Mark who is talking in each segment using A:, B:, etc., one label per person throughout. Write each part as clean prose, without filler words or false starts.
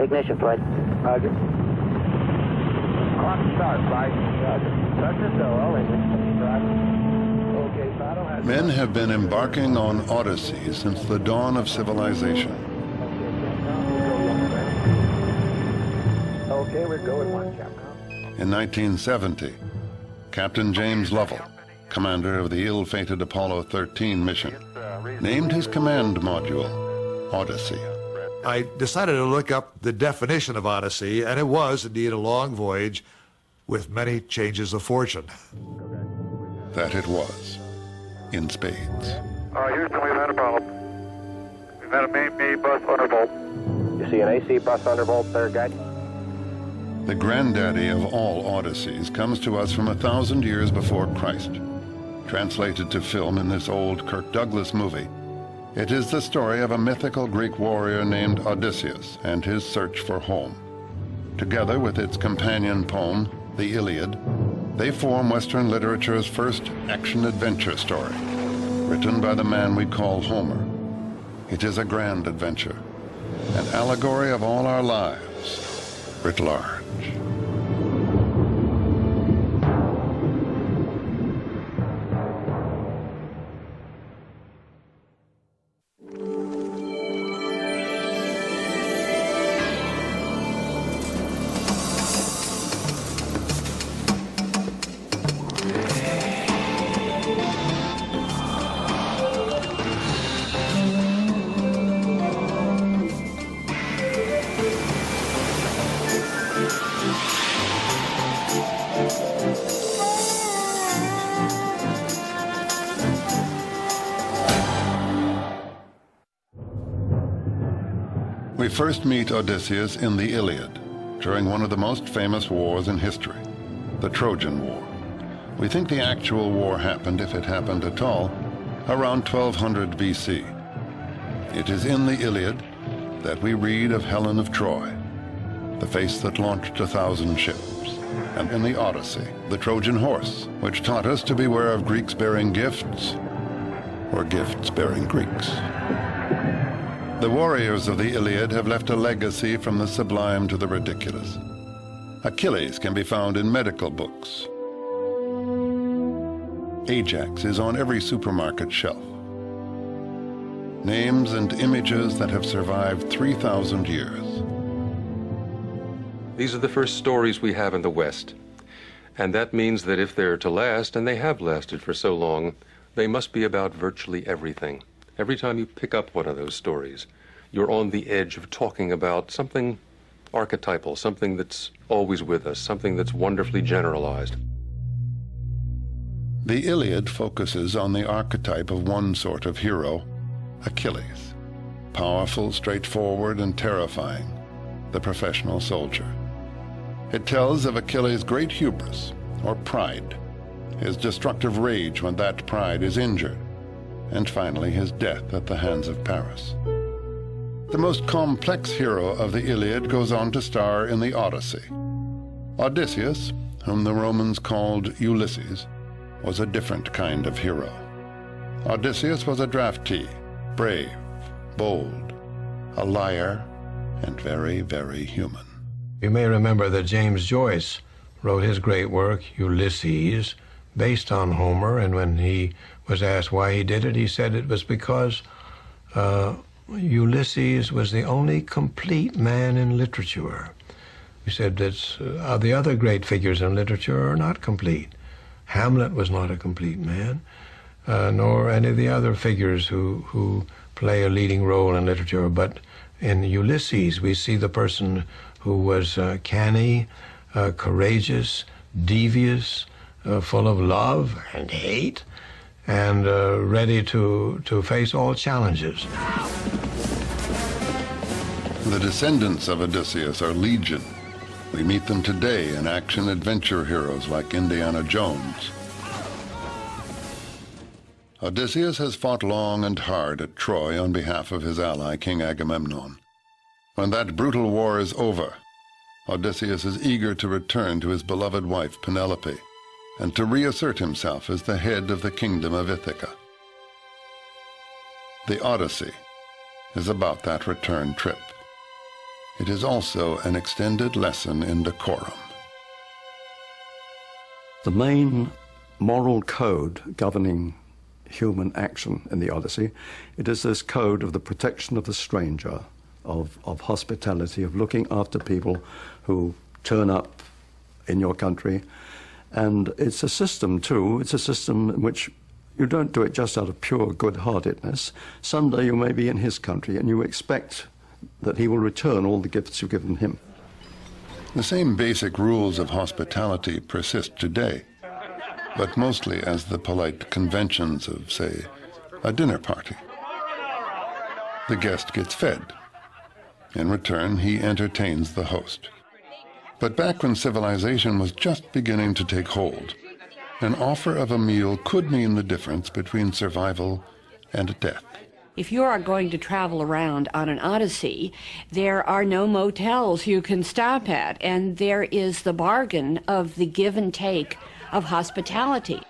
A: ignition, Floyd.
B: Roger. Clock start, Flight. Roger. Start to go, all engine. Roger. Okay, throttle has...
C: Men have been embarking on odysseys since the dawn of civilization.
B: Okay, we're going one, Capcom.
C: In 1970, Captain James Lovell, commander of the ill-fated Apollo 13 mission, named his command module Odyssey.
D: I decided to look up the definition of Odyssey, and it was indeed a long voyage with many changes of fortune.
C: That it was, in spades.
E: Houston, we've had a problem. We've had a main B bus undervolt.
B: You see an AC bus undervolt there, guide?
C: The granddaddy of all Odysseys comes to us from 1,000 years before Christ. Translated to film in this old Kirk Douglas movie, it is the story of a mythical Greek warrior named Odysseus and his search for home. Together with its companion poem, the Iliad, they form Western literature's first action-adventure story, written by the man we call Homer. It is a grand adventure, an allegory of all our lives, writ large. We first meet Odysseus in the Iliad, during one of the most famous wars in history, the Trojan War. We think the actual war happened, if it happened at all, around 1200 BC. It is in the Iliad that we read of Helen of Troy, the face that launched 1,000 ships, and in the Odyssey, the Trojan horse, which taught us to beware of Greeks bearing gifts, or gifts bearing Greeks. The warriors of the Iliad have left a legacy from the sublime to the ridiculous. Achilles can be found in medical books. Ajax is on every supermarket shelf. Names and images that have survived 3,000 years.
F: These are the first stories we have in the West. And that means that if they're to last, and they have lasted for so long, they must be about virtually everything. Every time you pick up one of those stories, you're on the edge of talking about something archetypal, something that's always with us, something that's wonderfully generalized.
C: The Iliad focuses on the archetype of one sort of hero, Achilles. Powerful, straightforward, and terrifying, the professional soldier. It tells of Achilles' great hubris, or pride, his destructive rage when that pride is injured, and finally his death at the hands of Paris. The most complex hero of the Iliad goes on to star in the Odyssey. Odysseus, whom the Romans called Ulysses, was a different kind of hero. Odysseus was a draftee, brave, bold, a liar, and very, very human.
G: You may remember that James Joyce wrote his great work, Ulysses, based on Homer, and when he was asked why he did it, he said it was because Ulysses was the only complete man in literature. He said that the other great figures in literature are not complete. Hamlet was not a complete man, nor any of the other figures who play a leading role in literature. But in Ulysses, we see the person who was canny, courageous, devious, full of love and hate, and ready to face all challenges.
C: The descendants of Odysseus are legion. We meet them today in action-adventure heroes like Indiana Jones. Odysseus has fought long and hard at Troy on behalf of his ally, King Agamemnon. When that brutal war is over, Odysseus is eager to return to his beloved wife, Penelope, and to reassert himself as the head of the kingdom of Ithaca. The Odyssey is about that return trip. it is also an extended lesson in decorum.
A: The main moral code governing human action in the Odyssey, it is this code of the protection of the stranger, of hospitality, of looking after people who turn up in your country. And it's a system, too. It's a system in which you don't do it just out of pure good-heartedness. Someday you may be in his country, and you expect that he will return all the gifts you've given him.
C: The same basic rules of hospitality persist today, but mostly as the polite conventions of, say, a dinner party. The guest gets fed. In return, he entertains the host. But back when civilization was just beginning to take hold, an offer of a meal could mean the difference between survival and death.
H: If you are going to travel around on an Odyssey, there are no motels you can stop at, and there is the bargain of the give and take of hospitality.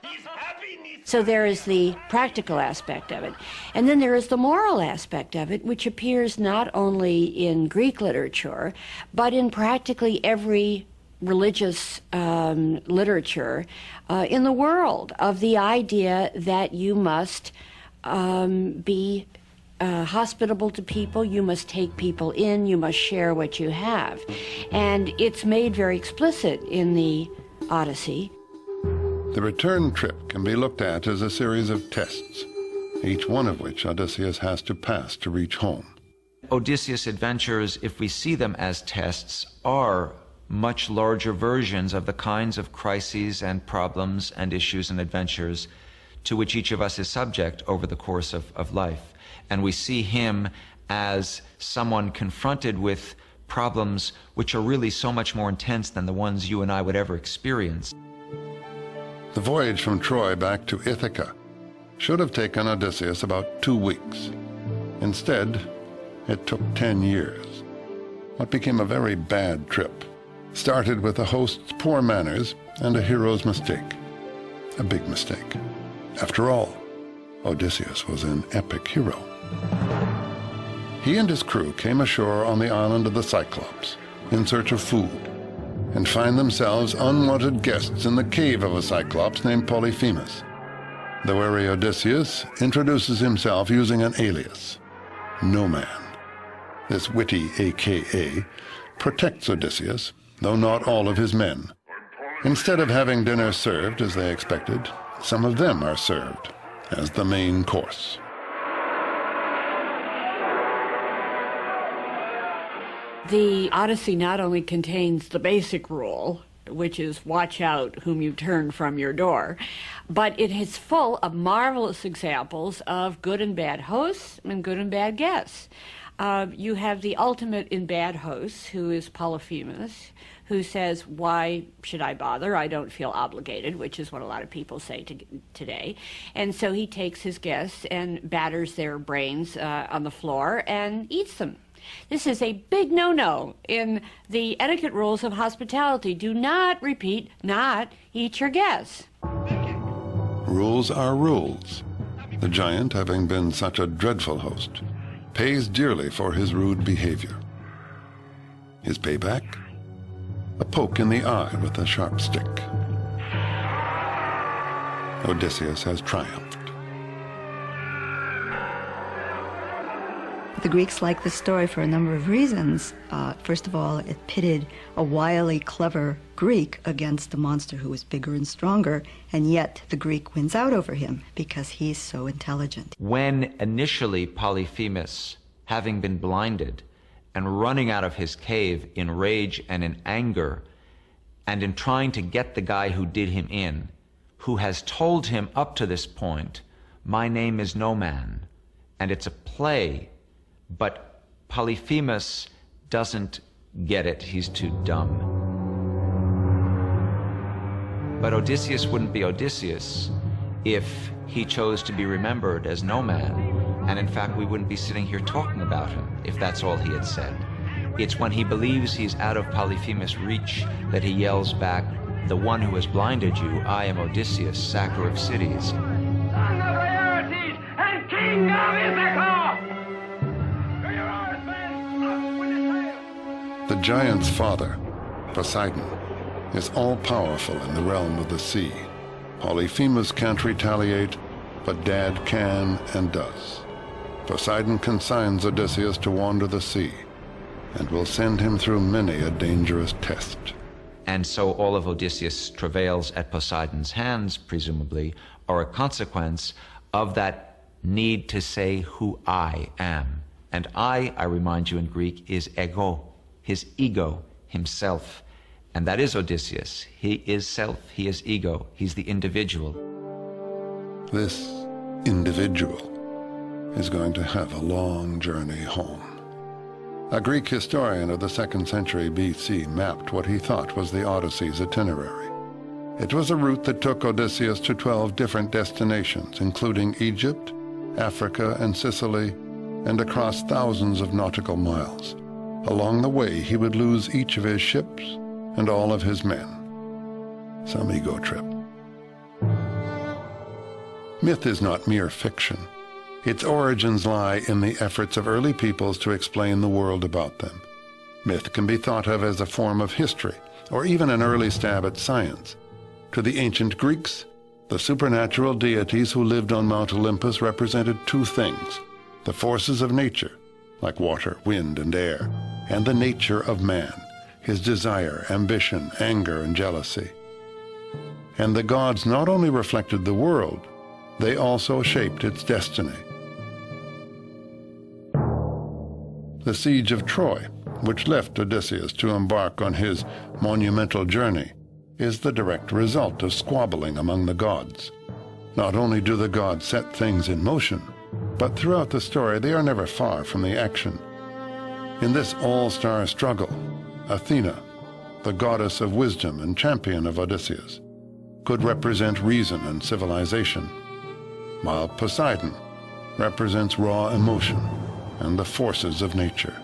H: So there is the practical aspect of it. And then there is the moral aspect of it, which appears not only in Greek literature, but in practically every religious literature in the world, of the idea that you must be hospitable to people, you must take people in, you must share what you have. And it's made very explicit in the Odyssey.
C: The return trip can be looked at as a series of tests, each one of which Odysseus has to pass to reach home.
I: Odysseus' adventures, if we see them as tests, are much larger versions of the kinds of crises and problems and issues and adventures to which each of us is subject over the course of life. And we see him as someone confronted with problems which are really so much more intense than the ones you and I would ever experience.
C: The voyage from Troy back to Ithaca should have taken Odysseus about 2 weeks. Instead, it took 10 years. What became a very bad trip started with the host's poor manners and a hero's mistake. A big mistake. After all, Odysseus was an epic hero. He and his crew came ashore on the island of the Cyclops in search of food, and find themselves unwanted guests in the cave of a Cyclops named Polyphemus. The wary Odysseus introduces himself using an alias, No Man. This witty AKA protects Odysseus, though not all of his men. Instead of having dinner served as they expected, some of them are served as the main course.
H: The Odyssey not only contains the basic rule, which is watch out whom you turn from your door, but it is full of marvelous examples of good and bad hosts and good and bad guests. You have the ultimate in bad hosts, who is Polyphemus, who says, why should I bother? I don't feel obligated, which is what a lot of people say today. And so he takes his guests and batters their brains on the floor and eats them. This is a big no-no in the etiquette rules of hospitality. Do not, repeat, not eat your guests.
C: Rules are rules. The giant, having been such a dreadful host, pays dearly for his rude behavior. His payback? A poke in the eye with a sharp stick. Odysseus has triumphed.
J: The Greeks liked this story for a number of reasons. First of all, it pitted a wily, clever Greek against a monster who was bigger and stronger, and yet the Greek wins out over him because he's so intelligent.
I: When initially Polyphemus, having been blinded and running out of his cave in rage and in anger, and in trying to get the guy who did him in, who has told him up to this point, my name is No Man, and it's a play, but Polyphemus doesn't get it. He's too dumb. But Odysseus wouldn't be Odysseus if he chose to be remembered as No Man. And in fact, we wouldn't be sitting here talking about him if that's all he had said. It's when he believes he's out of Polyphemus' reach that he yells back, the one who has blinded you, I am Odysseus, sacker of cities.
B: Son of Laertes and king of Ithaca!
C: The giant's father, Poseidon, is all-powerful in the realm of the sea. Polyphemus can't retaliate, but Dad can and does. Poseidon consigns Odysseus to wander the sea and will send him through many a dangerous test.
I: And so all of Odysseus' travails at Poseidon's hands, presumably, are a consequence of that need to say who I am. And I remind you in Greek, is ego, his ego, himself. And that is Odysseus. He is self, he is ego, he's the individual.
C: This individual is going to have a long journey home. A Greek historian of the 2nd century BC mapped what he thought was the Odyssey's itinerary. It was a route that took Odysseus to 12 different destinations, including Egypt, Africa, and Sicily, and across thousands of nautical miles. Along the way, he would lose each of his ships and all of his men. Some ego trip. Myth is not mere fiction. Its origins lie in the efforts of early peoples to explain the world about them. Myth can be thought of as a form of history, or even an early stab at science. To the ancient Greeks, the supernatural deities who lived on Mount Olympus represented two things: the forces of nature, like water, wind, and air, and the nature of man, his desire, ambition, anger, and jealousy. And the gods not only reflected the world, they also shaped its destiny. The siege of Troy, which left Odysseus to embark on his monumental journey, is the direct result of squabbling among the gods. Not only do the gods set things in motion, but throughout the story they are never far from the action. In this all-star struggle, Athena, the goddess of wisdom and champion of Odysseus, could represent reason and civilization, while Poseidon represents raw emotion and the forces of nature.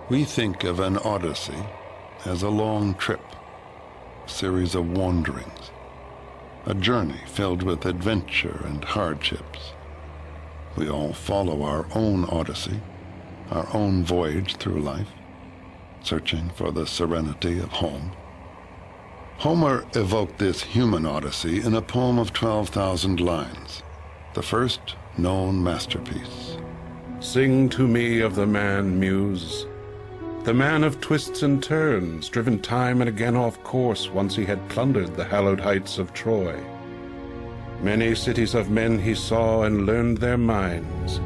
C: We think of an Odyssey as a long trip, a series of wanderings, a journey filled with adventure and hardships. We all follow our own Odyssey, our own voyage through life, searching for the serenity of home. Homer evoked this human Odyssey in a poem of 12,000 lines, the first known masterpiece.
K: Sing to me of the man, Muse, the man of twists and turns, driven time and again off course once he had plundered the hallowed heights of Troy. Many cities of men he saw and learned their minds.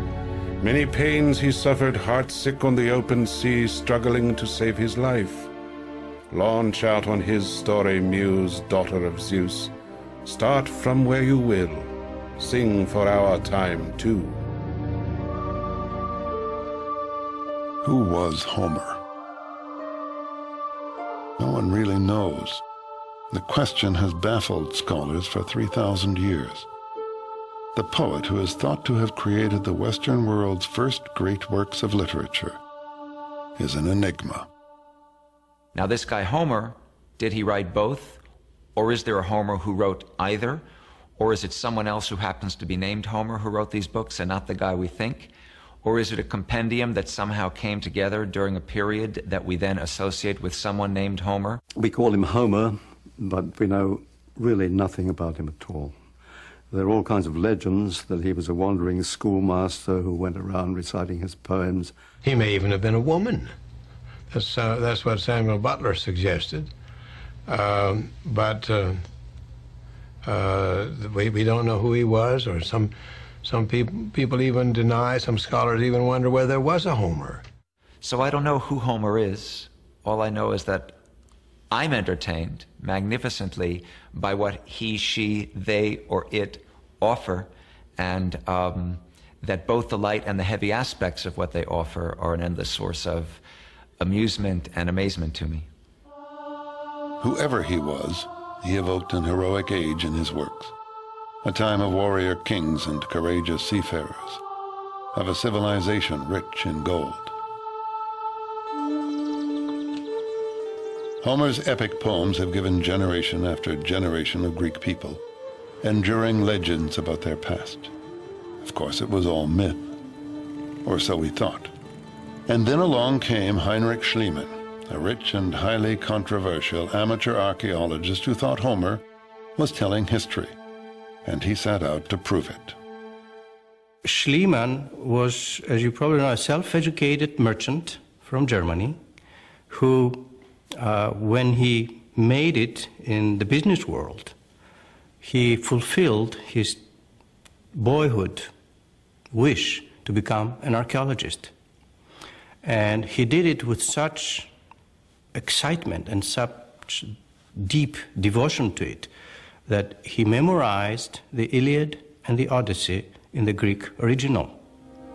K: Many pains he suffered, heart-sick on the open sea, struggling to save his life. Launch out on his story, Muse, daughter of Zeus. Start from where you will. Sing for our time, too.
C: Who was Homer? No one really knows. The question has baffled scholars for 3,000 years. The poet who is thought to have created the Western world's first great works of literature is an enigma.
I: Now this guy Homer, did he write both? Or is there a Homer who wrote either? Or is it someone else who happens to be named Homer who wrote these books and not the guy we think? Or is it a compendium that somehow came together during a period that we then associate with someone named Homer?
A: We call him Homer, but we know really nothing about him at all. There are all kinds of legends that he was a wandering schoolmaster who went around reciting his poems.
G: He may even have been a woman. That's what Samuel Butler suggested. But we don't know who he was, or some people even deny, some scholars even wonder whether there was a Homer.
I: So I don't know who Homer is. All I know is that I'm entertained magnificently by what he, she, they, or it offer, and that both the light and the heavy aspects of what they offer are an endless source of amusement and amazement to me.
C: Whoever he was, he evoked an heroic age in his works, a time of warrior kings and courageous seafarers, of a civilization rich in gold. Homer's epic poems have given generation after generation of Greek people enduring legends about their past. Of course, it was all myth, or so we thought. And then along came Heinrich Schliemann, a rich and highly controversial amateur archaeologist who thought Homer was telling history, and he set out to prove it.
L: Schliemann was, as you probably know, a self-educated merchant from Germany who, when he made it in the business world, he fulfilled his boyhood wish to become an archaeologist. And he did it with such excitement and such deep devotion to it that he memorized the Iliad and the Odyssey in the Greek original.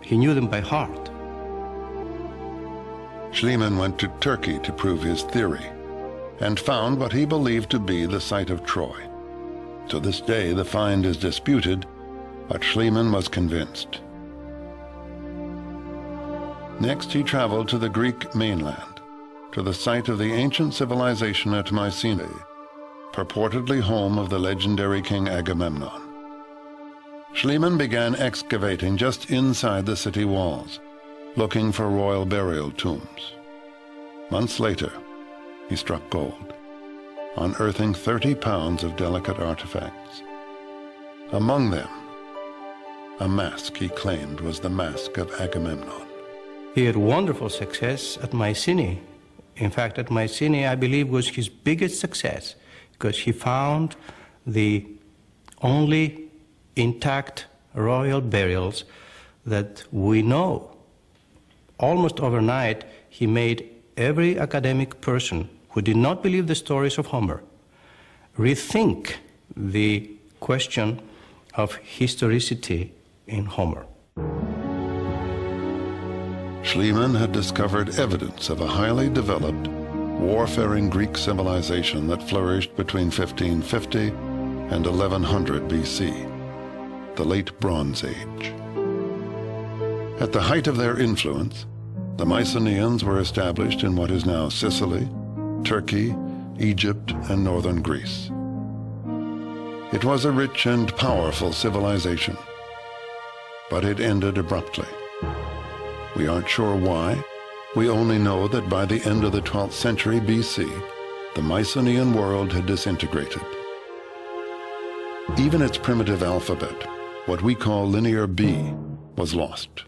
L: He knew them by heart.
C: Schliemann went to Turkey to prove his theory and found what he believed to be the site of Troy. To this day, the find is disputed, but Schliemann was convinced. Next, he traveled to the Greek mainland, to the site of the ancient civilization at Mycenae, purportedly home of the legendary king Agamemnon. Schliemann began excavating just inside the city walls, looking for royal burial tombs. Months later, he struck gold, unearthing 30 pounds of delicate artifacts. Among them, a mask he claimed was the mask of Agamemnon.
L: He had wonderful success at Mycenae. In fact, at Mycenae, I believe, was his biggest success, because he found the only intact royal burials that we know. Almost overnight, he made every academic person who did not believe the stories of Homer rethink the question of historicity in Homer.
C: Schliemann had discovered evidence of a highly developed, warfaring Greek civilization that flourished between 1550 and 1100 BC, the Late Bronze Age. At the height of their influence, the Mycenaeans were established in what is now Sicily, Turkey, Egypt, and northern Greece. It was a rich and powerful civilization, but it ended abruptly. We aren't sure why. We only know that by the end of the 12th century BC, the Mycenaean world had disintegrated. Even its primitive alphabet, what we call Linear B, was lost.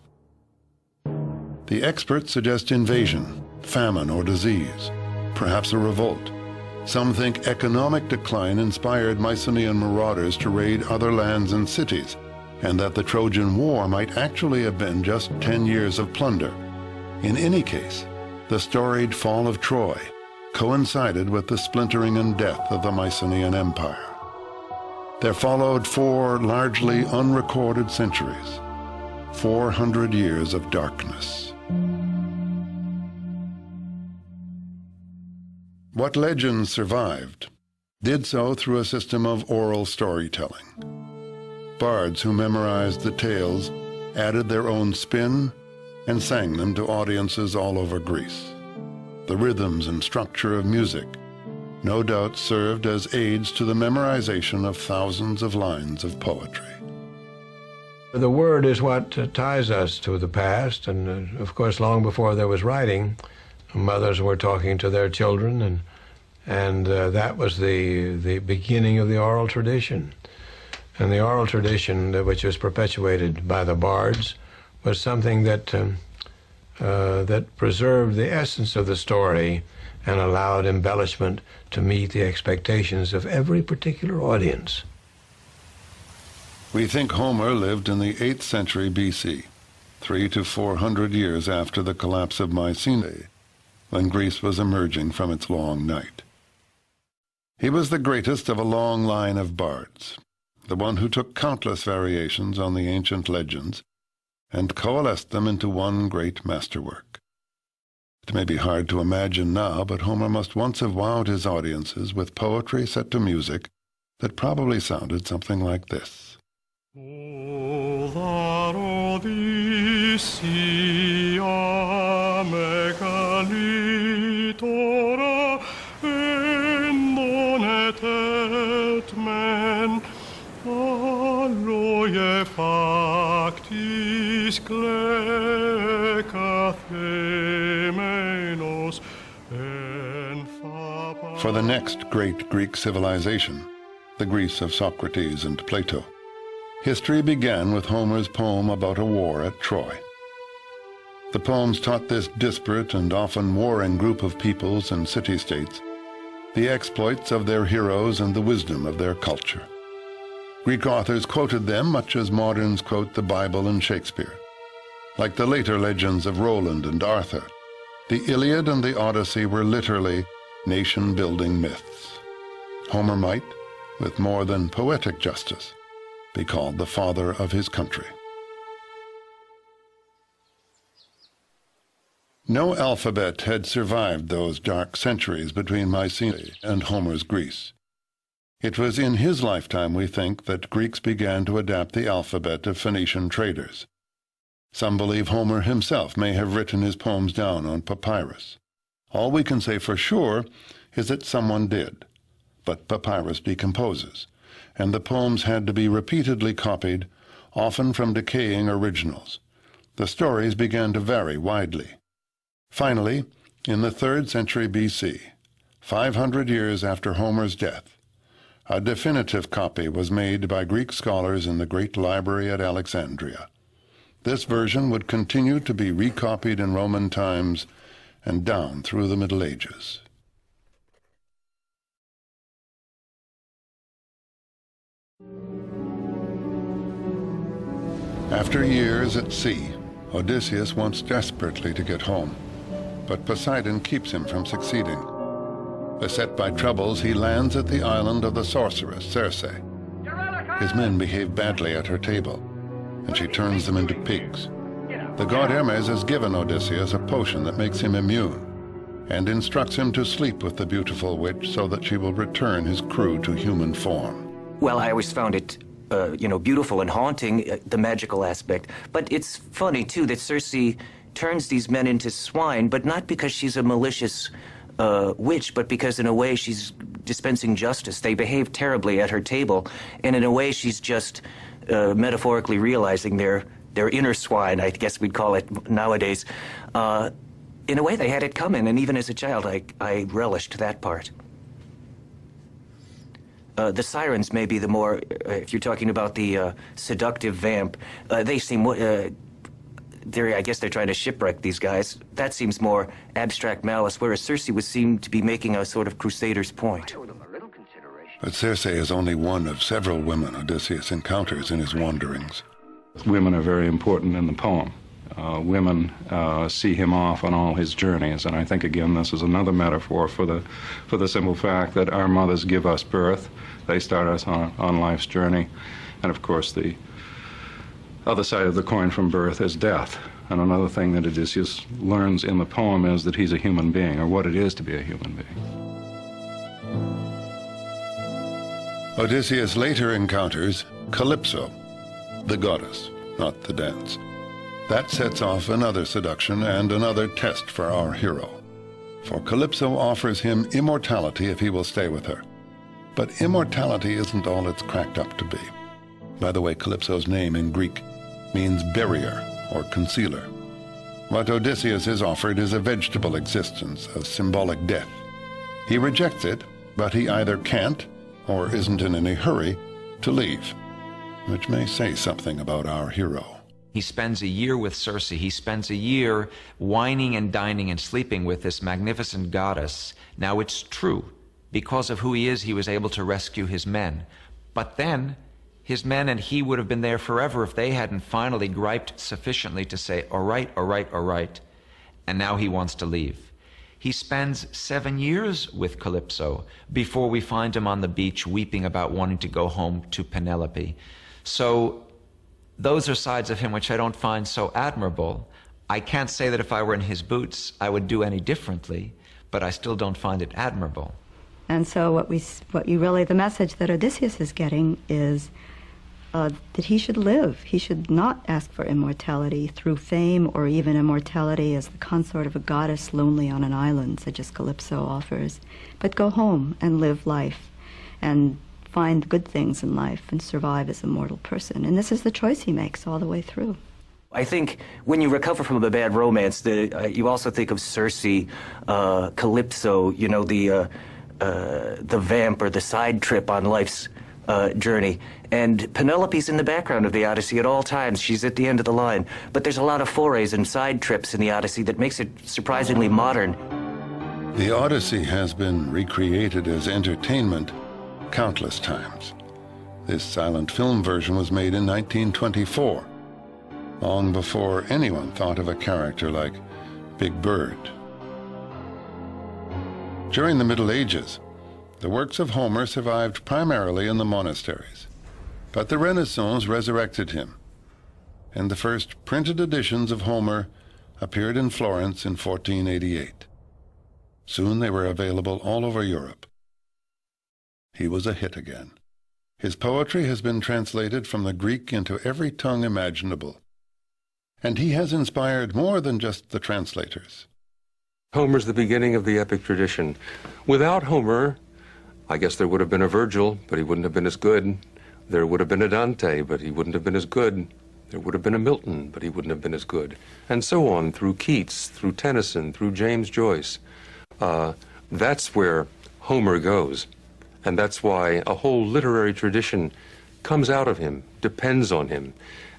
C: The experts suggest invasion, famine, or disease, perhaps a revolt. Some think economic decline inspired Mycenaean marauders to raid other lands and cities, and that the Trojan War might actually have been just 10 years of plunder. In any case, the storied fall of Troy coincided with the splintering and death of the Mycenaean Empire. There followed 4 largely unrecorded centuries, 400 years of darkness. What legends survived did so through a system of oral storytelling. Bards who memorized the tales added their own spin and sang them to audiences all over Greece. The rhythms and structure of music no doubt served as aids to the memorization of thousands of lines of poetry.
G: The word is what ties us to the past, and of course long before there was writing, mothers were talking to their children, and that was the beginning of the oral tradition. And the oral tradition, which was perpetuated by the bards, was something that preserved the essence of the story and allowed embellishment to meet the expectations of every particular audience.
C: We think Homer lived in the 8th century BC, 300 to 400 years after the collapse of Mycenae, when Greece was emerging from its long night. He was the greatest of a long line of bards, the one who took countless variations on the ancient legends and coalesced them into one great masterwork. It may be hard to imagine now, but Homer must once have wowed his audiences with poetry set to music that probably sounded something like this.
M: O that Odisseia megalitora, en donet et men, tis klecathemenos en faba.
C: For the next great Greek civilization, the Greece of Socrates and Plato, history began with Homer's poem about a war at Troy. The poems taught this disparate and often warring group of peoples and city-states the exploits of their heroes and the wisdom of their culture. Greek authors quoted them much as moderns quote the Bible and Shakespeare. Like the later legends of Roland and Arthur, the Iliad and the Odyssey were literally nation-building myths. Homer might, with more than poetic justice, be called the father of his country. No alphabet had survived those dark centuries between Mycenae and Homer's Greece. It was in his lifetime, we think, that Greeks began to adapt the alphabet of Phoenician traders. Some believe Homer himself may have written his poems down on papyrus. All we can say for sure is that someone did, but papyrus decomposes, and the poems had to be repeatedly copied, often from decaying originals. The stories began to vary widely. Finally, in the 3rd century BC, 500 years after Homer's death, a definitive copy was made by Greek scholars in the great library at Alexandria. This version would continue to be recopied in Roman times and down through the Middle Ages. After years at sea, Odysseus wants desperately to get home, but Poseidon keeps him from succeeding. Beset by troubles, he lands at the island of the sorceress, Circe. His men behave badly at her table, and she turns them into pigs. The god Hermes has given Odysseus a potion that makes him immune, and instructs him to sleep with the beautiful witch so that she will return his crew to human form.
N: Well, I always found it, beautiful and haunting, the magical aspect. But it's funny, too, that Circe turns these men into swine, but not because she's a malicious witch, but because in a way she's dispensing justice. They behave terribly at her table, and in a way she's just metaphorically realizing their inner swine, I guess we'd call it nowadays. In a way they had it coming, and even as a child I relished that part. The sirens may be the more, if you're talking about the seductive vamp, they seem I guess they're trying to shipwreck these guys. That seems more abstract malice, whereas Circe would seem to be making a sort of crusader's point.
C: But Circe is only one of several women Odysseus encounters in his wanderings.
K: Women are very important in the poem. Women see him off on all his journeys, and I think, again, this is another metaphor for the simple fact that our mothers give us birth. They start us on life's journey, and of course the other side of the coin from birth is death. And another thing that Odysseus learns in the poem is that he's a human being, or what it is to be a human being.
C: Odysseus later encounters Calypso, the goddess, not the dance. That sets off another seduction and another test for our hero. For Calypso offers him immortality if he will stay with her. But immortality isn't all it's cracked up to be. By the way, Calypso's name in Greek means barrier or concealer. What Odysseus is offered is a vegetable existence, a symbolic death. He rejects it, but he either can't or isn't in any hurry to leave, which may say something about our hero.
I: He spends a year with Circe. He spends a year wining and dining and sleeping with this magnificent goddess. Now, it's true. Because of who he is, he was able to rescue his men. But then, his men and he would have been there forever if they hadn't finally griped sufficiently to say, all right, all right, all right. And now he wants to leave. He spends 7 years with Calypso before we find him on the beach weeping about wanting to go home to Penelope. So those are sides of him which I don't find so admirable. I can't say that if I were in his boots, I would do any differently, but I still don't find it admirable.
J: And so the message that Odysseus is getting is that he should live. He should not ask for immortality through fame or even immortality as the consort of a goddess lonely on an island, such as Calypso offers, but go home and live life and find the good things in life and survive as a mortal person. And this is the choice he makes all the way through.
N: I think when you recover from a bad romance, you also think of Circe, Calypso, you know, the vamp or the side trip on life's journey. And Penelope's in the background of the Odyssey at all times. She's at the end of the line. But there's a lot of forays and side trips in the Odyssey that makes it surprisingly modern.
C: The Odyssey has been recreated as entertainment countless times. This silent film version was made in 1924, long before anyone thought of a character like Big Bird. During the Middle Ages, the works of Homer survived primarily in the monasteries, but the Renaissance resurrected him, and the first printed editions of Homer appeared in Florence in 1488. Soon they were available all over Europe. He was a hit again. His poetry has been translated from the Greek into every tongue imaginable, and he has inspired more than just the translators.
F: Homer's the beginning of the epic tradition. Without Homer, I guess there would have been a Virgil, but he wouldn't have been as good. There would have been a Dante, but he wouldn't have been as good. There would have been a Milton, but he wouldn't have been as good. And so on, through Keats, through Tennyson, through James Joyce. That's where Homer goes. And that's why a whole literary tradition comes out of him, depends on him,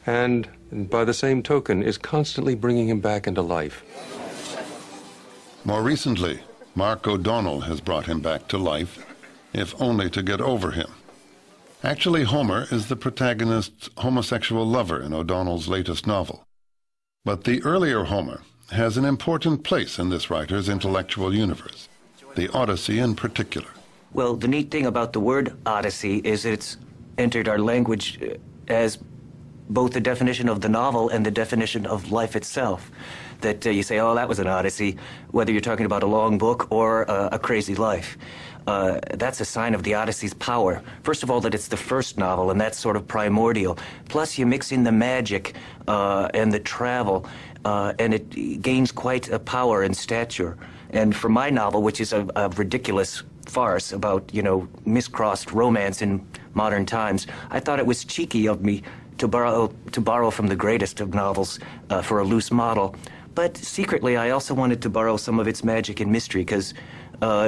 F: and by the same token is constantly bringing him back into life.
C: More recently, Mark O'Donnell has brought him back to life, if only to get over him. Actually, Homer is the protagonist's homosexual lover in O'Donnell's latest novel. But the earlier Homer has an important place in this writer's intellectual universe, the Odyssey in particular.
N: Well, the neat thing about the word Odyssey is that it's entered our language as both the definition of the novel and the definition of life itself. That you say, oh, that was an Odyssey, whether you're talking about a long book or a crazy life. That's a sign of the Odyssey's power. First of all, that it's the first novel, and that's sort of primordial. Plus, you mix in the magic and the travel, and it gains quite a power and stature. And for my novel, which is a ridiculous farce about, you know, miscrossed romance in modern times, I thought it was cheeky of me to borrow from the greatest of novels for a loose model. But secretly, I also wanted to borrow some of its magic and mystery, because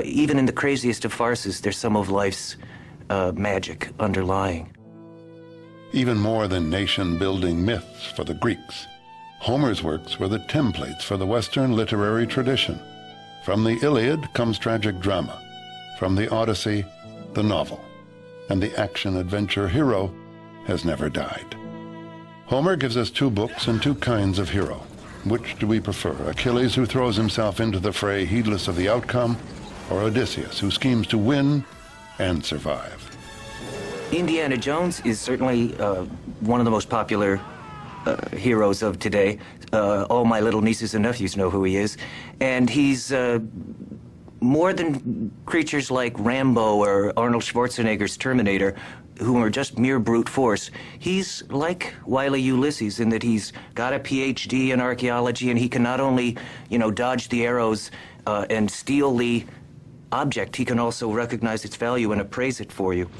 N: even in the craziest of farces, there's some of life's magic underlying.
C: Even more than nation-building myths for the Greeks, Homer's works were the templates for the Western literary tradition. From the Iliad comes tragic drama. From the Odyssey, the novel. And the action-adventure hero has never died. Homer gives us two books and two kinds of hero. Which do we prefer? Achilles, who throws himself into the fray heedless of the outcome, or Odysseus, who schemes to win and survive?
N: Indiana Jones is certainly one of the most popular heroes of today. All my little nieces and nephews know who he is. And he's more than creatures like Rambo or Arnold Schwarzenegger's Terminator, who are just mere brute force. He's like wily Ulysses in that he's got a PhD in archaeology, and he can not only, you know, dodge the arrows and steal the object, he can also recognize its value and appraise it for you.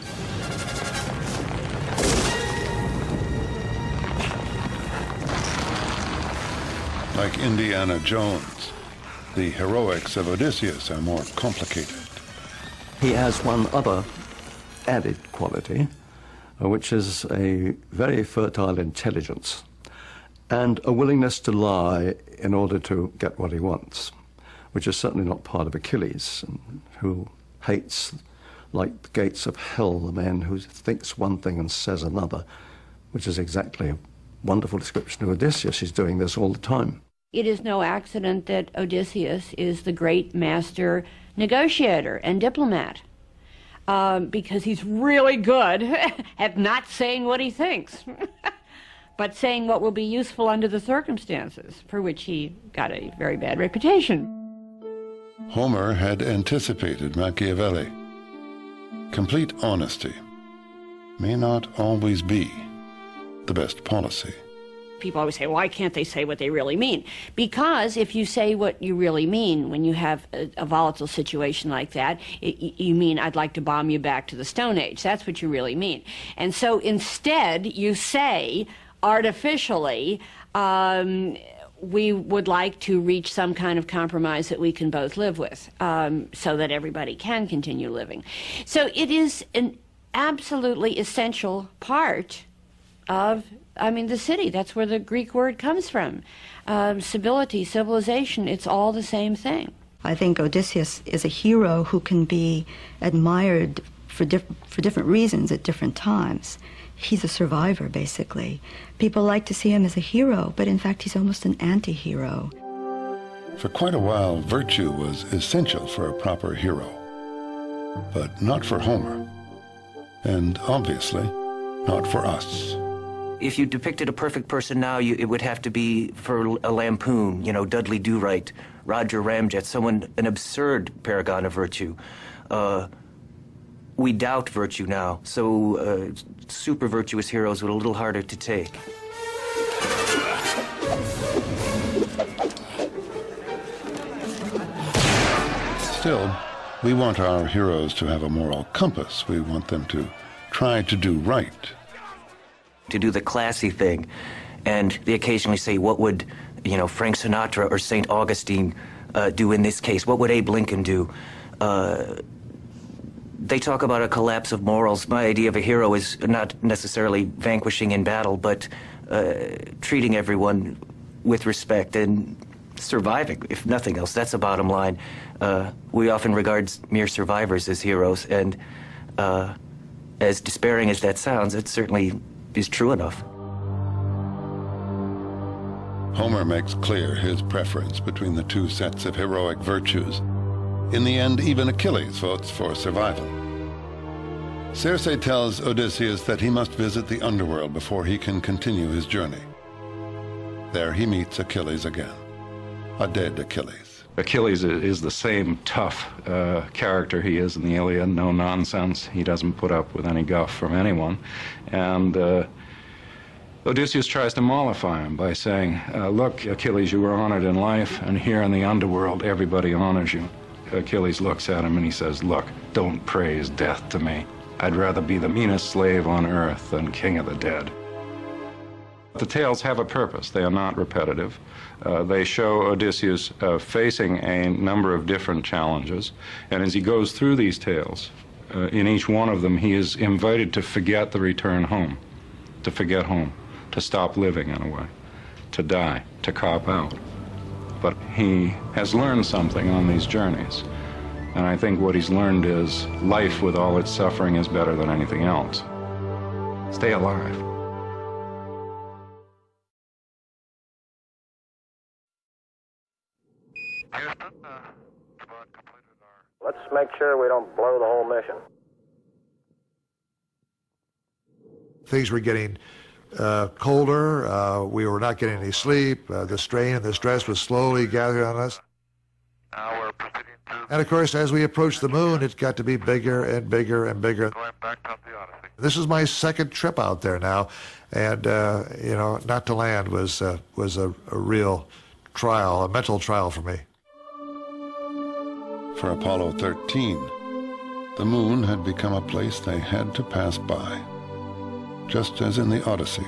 C: Like Indiana Jones, the heroics of Odysseus are more complicated.
A: He has one other added quality, which is a very fertile intelligence and a willingness to lie in order to get what he wants, which is certainly not part of Achilles, who hates, like the gates of hell, the man who thinks one thing and says another, which is exactly a wonderful description of Odysseus. He's doing this all the time.
H: It is no accident that Odysseus is the great master negotiator and diplomat, because he's really good at not saying what he thinks, but saying what will be useful under the circumstances, for which he got a very bad reputation.
C: Homer had anticipated Machiavelli. Complete honesty may not always be the best policy.
H: People always say, why can't they say what they really mean? Because if you say what you really mean when you have a volatile situation like that, you mean, I'd like to bomb you back to the Stone Age. That's what you really mean. And so instead, you say, artificially, we would like to reach some kind of compromise that we can both live with, so that everybody can continue living. So it is an absolutely essential part of, the city. That's where the Greek word comes from. Civility, civilization, it's all the same thing.
J: I think Odysseus is a hero who can be admired for different reasons at different times. He's a survivor, basically. People like to see him as a hero, but in fact he's almost an anti-hero.
C: For quite a while, virtue was essential for a proper hero, but not for Homer, and obviously not for us.
N: If you depicted a perfect person now, it would have to be for a lampoon, Dudley Do-Right, Roger Ramjet, an absurd paragon of virtue. We doubt virtue now, so super virtuous heroes are a little harder to take.
C: Still, we want our heroes to have a moral compass. We want them to try to do right.
N: To do the classy thing. And they occasionally say, what would, Frank Sinatra or St. Augustine do in this case? What would Abe Lincoln do? They talk about a collapse of morals. My idea of a hero is not necessarily vanquishing in battle, but treating everyone with respect and surviving, if nothing else. That's the bottom line. We often regard mere survivors as heroes, and as despairing as that sounds, it certainly is true enough.
C: Homer makes clear his preference between the two sets of heroic virtues. In the end, even Achilles votes for survival. Circe tells Odysseus that he must visit the underworld before he can continue his journey. There he meets Achilles again, a dead Achilles.
O: Achilles is the same tough character he is in the Iliad, no nonsense. He doesn't put up with any guff from anyone. And Odysseus tries to mollify him by saying, look, Achilles, you were honored in life, and here in the underworld, everybody honors you. Achilles looks at him and he says, look, don't praise death to me. I'd rather be the meanest slave on earth than king of the dead. The tales have a purpose. They are not repetitive. They show Odysseus facing a number of different challenges, and as he goes through these tales, in each one of them he is invited to forget the return home, to forget home, to stop living in a way, to die, to cop out. But he has learned something on these journeys, and I think what he's learned is life with all its suffering is better than anything else. Stay alive.
B: Let's make sure we don't blow the whole mission.
D: Things were getting colder. We were not getting any sleep. The strain and the stress was slowly gathering on us.
E: Now we're proceeding to...
D: And of course, as we approached the moon, it got to be bigger and bigger and bigger.
E: Going back up the Odyssey.
D: This is my second trip out there now, and not to land was a real trial, a mental trial for me.
C: For Apollo 13, the moon had become a place they had to pass by. Just as in the Odyssey,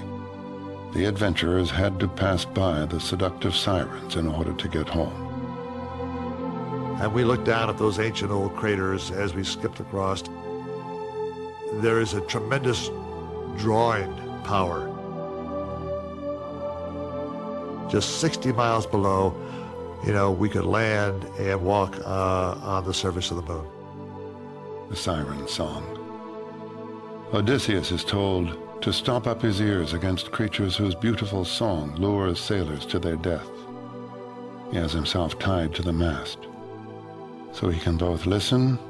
C: the adventurers had to pass by the seductive sirens in order to get home.
D: And we looked down at those ancient old craters as we skipped across. There is a tremendous drawing power. Just 60 miles below, we could land and walk on the surface of the moon.
C: The siren song. Odysseus is told to stop up his ears against creatures whose beautiful song lures sailors to their death. He has himself tied to the mast, so he can both listen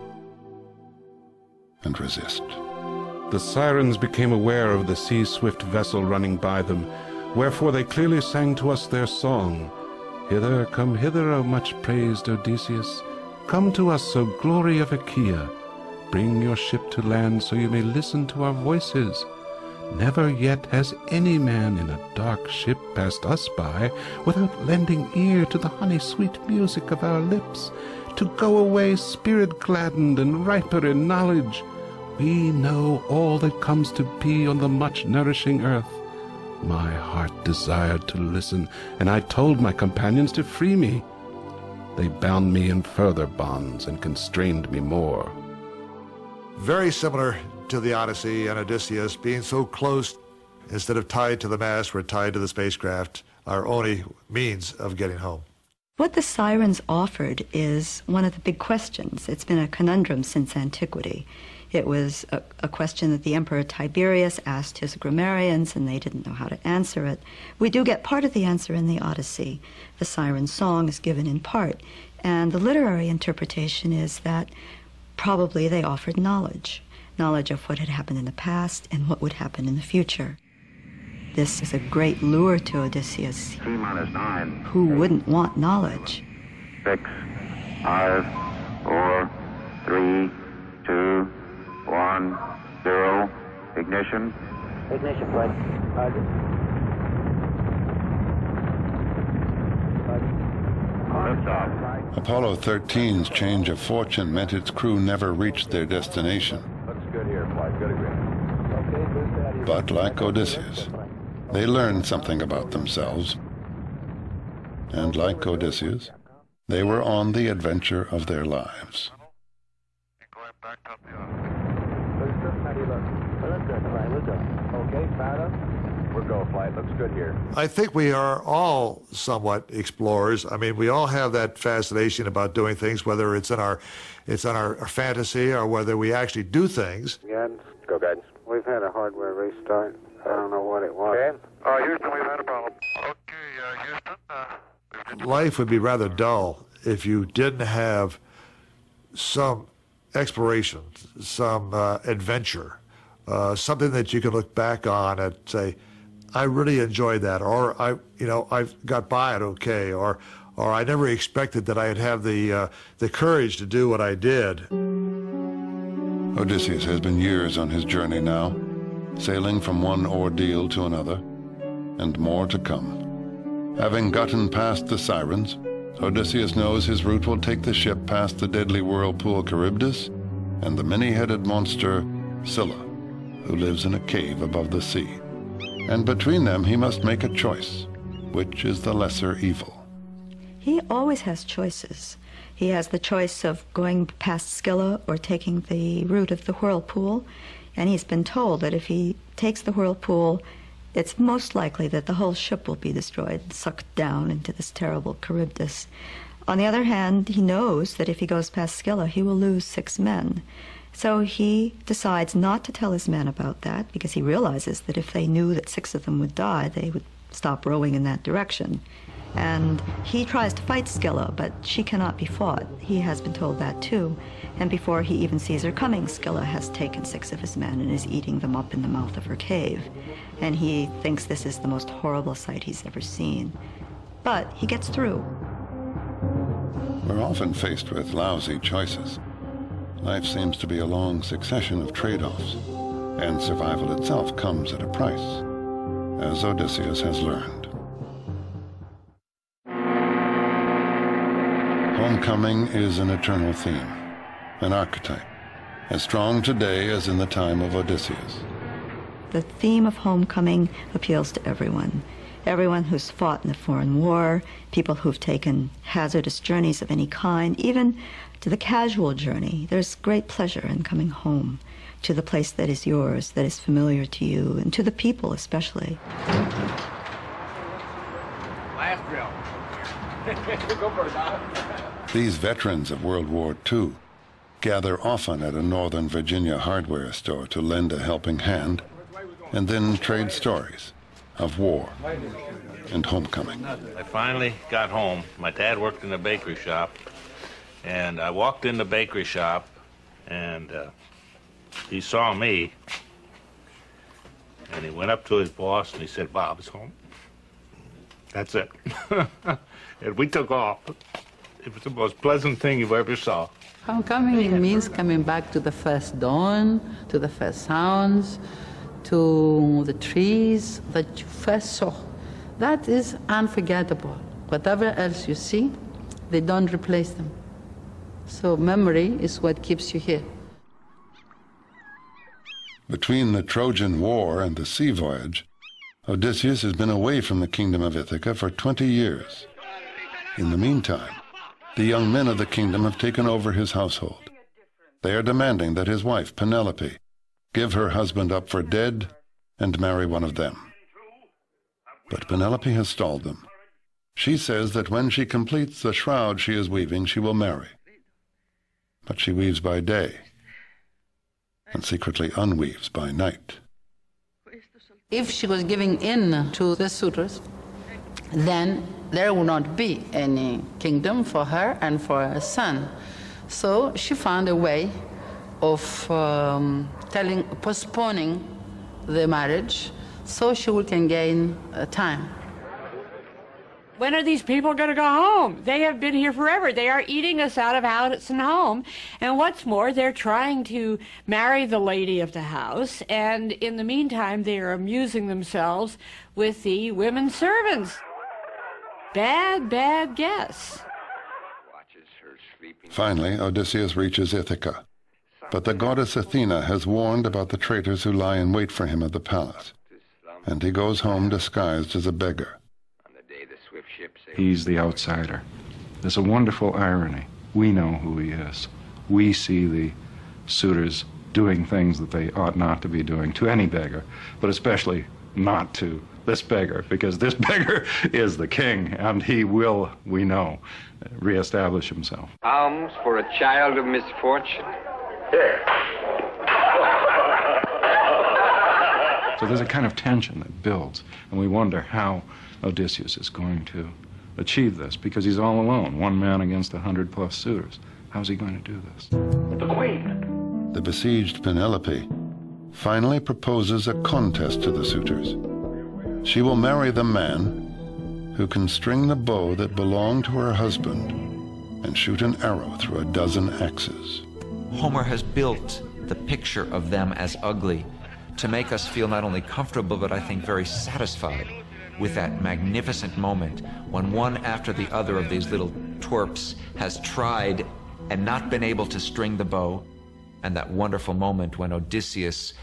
C: and resist.
K: The sirens became aware of the sea-swift vessel running by them, wherefore they clearly sang to us their song. Hither, come hither, O much-praised Odysseus. Come to us, O glory of Achaea. Bring your ship to land so you may listen to our voices. Never yet has any man in a dark ship passed us by without lending ear to the honey-sweet music of our lips, to go away spirit-gladdened and riper in knowledge. We know all that comes to be on the much-nourishing earth. My heart desired to listen, and I told my companions to free me. They bound me in further bonds and constrained me more.
D: Very similar to the Odyssey and Odysseus, being so close, instead of tied to the mast, we're tied to the spacecraft, our only means of getting home.
J: What the sirens offered is one of the big questions. It's been a conundrum since antiquity. It was a question that the Emperor Tiberius asked his grammarians, and they didn't know how to answer it. We do get part of the answer in the Odyssey. The siren song is given in part, and the literary interpretation is that probably they offered knowledge of what had happened in the past and what would happen in the future. This is a great lure to Odysseus.
E: T-9.
J: Who wouldn't want knowledge?
E: 6, 5, 4, 3, 2, 1, 0. Ignition.
B: Ignition, flight.
E: Liftoff.
C: Apollo 13's change of fortune meant its crew never reached their destination.
B: Looks good here, flight. Good agreement. Okay, boost out.
C: But like Odysseus, they learned something about themselves. And like Odysseus, they were on the adventure of their lives.
B: Okay, Fathom. We're go, flight. Looks good here.
D: I think we are all somewhat explorers. I mean, we all have that fascination about doing things, whether it's in our fantasy or whether we actually do things.
B: Guidance. Go, guidance.
P: We've had a hardware restart. I don't know what it was.
E: Okay. Houston, we've had a problem. Okay, Houston.
D: Life would be rather dull if you didn't have some exploration, some adventure, something that you can look back on and say, I really enjoyed that, or I got by it okay, or I never expected that I'd have the courage to do what I did.
C: Odysseus has been years on his journey now, sailing from one ordeal to another, and more to come. Having gotten past the sirens, Odysseus knows his route will take the ship past the deadly whirlpool Charybdis and the many-headed monster Scylla, who lives in a cave above the sea. And between them he must make a choice. Which is the lesser evil?
J: He always has choices. He has the choice of going past Scylla or taking the route of the whirlpool, and he's been told that if he takes the whirlpool, it's most likely that the whole ship will be destroyed, sucked down into this terrible Charybdis. On the other hand, he knows that if he goes past Scylla, he will lose 6 men. So he decides not to tell his men about that, because he realizes that if they knew that 6 of them would die, they would stop rowing in that direction. And he tries to fight Scylla, but she cannot be fought. He has been told that too. And before he even sees her coming, Scylla has taken 6 of his men and is eating them up in the mouth of her cave. And he thinks this is the most horrible sight he's ever seen. But he gets through.
C: We're often faced with lousy choices. Life seems to be a long succession of trade-offs, and survival itself comes at a price, as Odysseus has learned. Homecoming is an eternal theme, an archetype, as strong today as in the time of Odysseus.
J: The theme of homecoming appeals to everyone. Everyone who's fought in a foreign war, people who've taken hazardous journeys of any kind, even to the casual journey. There's great pleasure in coming home to the place that is yours, that is familiar to you, and to the people especially.
B: Last drill. Go for it, Doc.
C: These veterans of World War II gather often at a Northern Virginia hardware store to lend a helping hand, and then trade stories of war and homecoming.
Q: I finally got home. My dad worked in a bakery shop, and I walked in the bakery shop, and he saw me, and he went up to his boss, and he said, "Bob's home." That's it. And we took off. It was the most pleasant thing you ever saw.
R: Homecoming means coming back to the first dawn, to the first sounds, to the trees that you first saw. That is unforgettable. Whatever else you see, they don't replace them. So memory is what keeps you here.
C: Between the Trojan War and the sea voyage, Odysseus has been away from the kingdom of Ithaca for 20 years. In the meantime, the young men of the kingdom have taken over his household. They are demanding that his wife, Penelope, give her husband up for dead and marry one of them. But Penelope has stalled them. She says that when she completes the shroud she is weaving, she will marry. But she weaves by day and secretly unweaves by night.
R: If she was giving in to the suitors, then there would not be any kingdom for her and for her son. So she found a way of postponing the marriage so she can gain time.
H: When are these people going to go home? They have been here forever. They are eating us out of house and home. And what's more, they're trying to marry the lady of the house. And in the meantime, they are amusing themselves with the women servants. Bad, bad guess.
C: Finally, Odysseus reaches Ithaca. But the goddess Athena has warned about the traitors who lie in wait for him at the palace. And he goes home disguised as a beggar.
O: He's the outsider. There's a wonderful irony. We know who he is. We see the suitors doing things that they ought not to be doing to any beggar, but especially not to this beggar, because this beggar is the king, and he will, we know, reestablish himself.
S: Alms for a child of misfortune.
O: So there's a kind of tension that builds, and we wonder how Odysseus is going to achieve this, because he's all alone, one man against 100+ suitors. How's he going to do this?
C: The queen! The besieged Penelope finally proposes a contest to the suitors. She will marry the man who can string the bow that belonged to her husband and shoot an arrow through a dozen axes.
I: Homer has built the picture of them as ugly to make us feel not only comfortable, but I think very satisfied with that magnificent moment when one after the other of these little twerps has tried and not been able to string the bow, and that wonderful moment when Odysseus,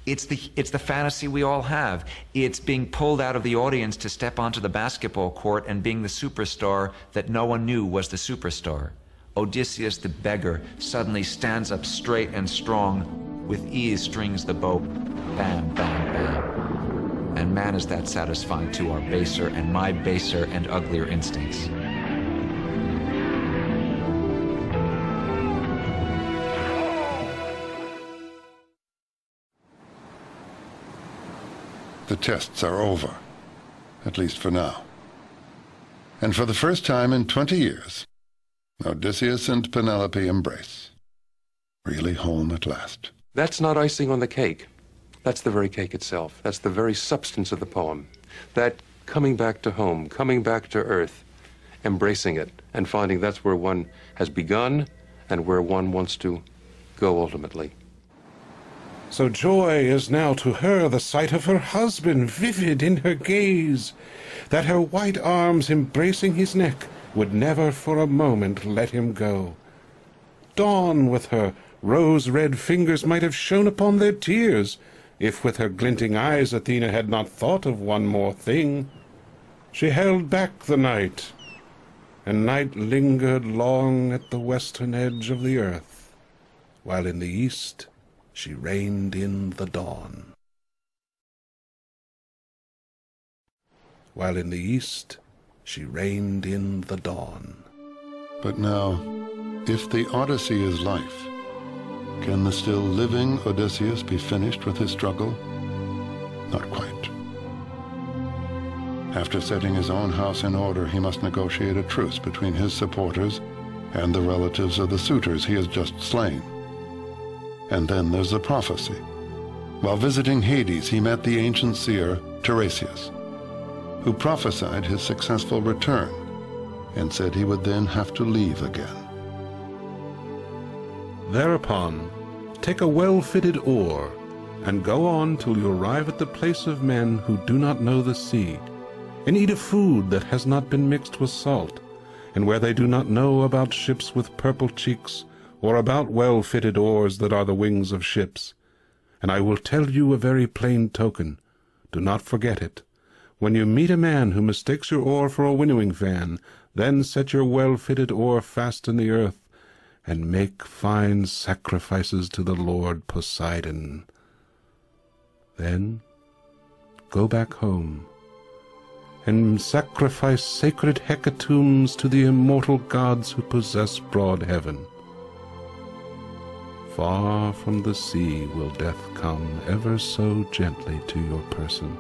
I: it's the fantasy we all have. It's being pulled out of the audience to step onto the basketball court and being the superstar that no one knew was the superstar. Odysseus the beggar suddenly stands up straight and strong, with ease strings the bow, bam, bam, bam. And man, is that satisfying to our baser and my baser and uglier instincts.
C: The tests are over, at least for now. And for the first time in 20 years, Odysseus and Penelope embrace. Really home at last.
F: That's not icing on the cake. That's the very cake itself. That's the very substance of the poem. That coming back to home, coming back to earth, embracing it, and finding that's where one has begun and where one wants to go ultimately.
K: So joy is now to her the sight of her husband vivid in her gaze, that her white arms embracing his neck would never for a moment let him go. Dawn with her rose-red fingers might have shone upon their tears, if with her glinting eyes Athena had not thought of one more thing. She held back the night, and night lingered long at the western edge of the earth, while in the east she reigned in the dawn. While in the east she reigned in the dawn.
C: But now, if the Odyssey is life, can the still living Odysseus be finished with his struggle? Not quite. After setting his own house in order, he must negotiate a truce between his supporters and the relatives of the suitors he has just slain. And then there's the prophecy. While visiting Hades, he met the ancient seer Tiresias, who prophesied his successful return and said he would then have to leave again.
K: Thereupon, take a well-fitted oar and go on till you arrive at the place of men who do not know the sea, and eat a food that has not been mixed with salt, and where they do not know about ships with purple cheeks, or about well-fitted oars that are the wings of ships. And I will tell you a very plain token. Do not forget it. When you meet a man who mistakes your oar for a winnowing fan, then set your well-fitted oar fast in the earth, and make fine sacrifices to the Lord Poseidon. Then go back home, and sacrifice sacred hecatombs to the immortal gods who possess broad heaven. Far from the sea will death come ever so gently to your person,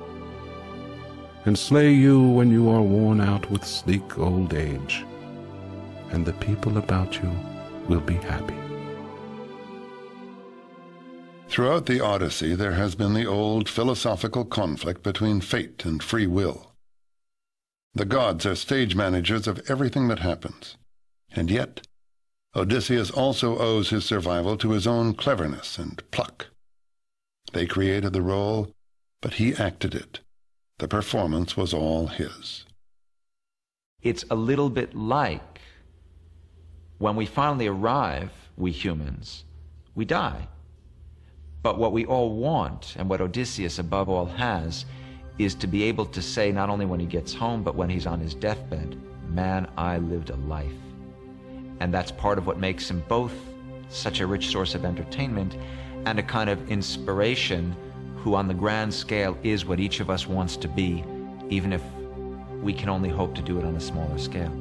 K: and slay you when you are worn out with sleek old age, and the people about you will be happy.
C: Throughout the Odyssey, there has been the old philosophical conflict between fate and free will. The gods are stage managers of everything that happens, and yet Odysseus also owes his survival to his own cleverness and pluck. They created the role, but he acted it. The performance was all his.
I: It's a little bit like when we finally arrive, we humans, we die. But what we all want, and what Odysseus above all has, is to be able to say, not only when he gets home, but when he's on his deathbed, man, I lived a life. And that's part of what makes him both such a rich source of entertainment and a kind of inspiration who on the grand scale is what each of us wants to be, even if we can only hope to do it on a smaller scale.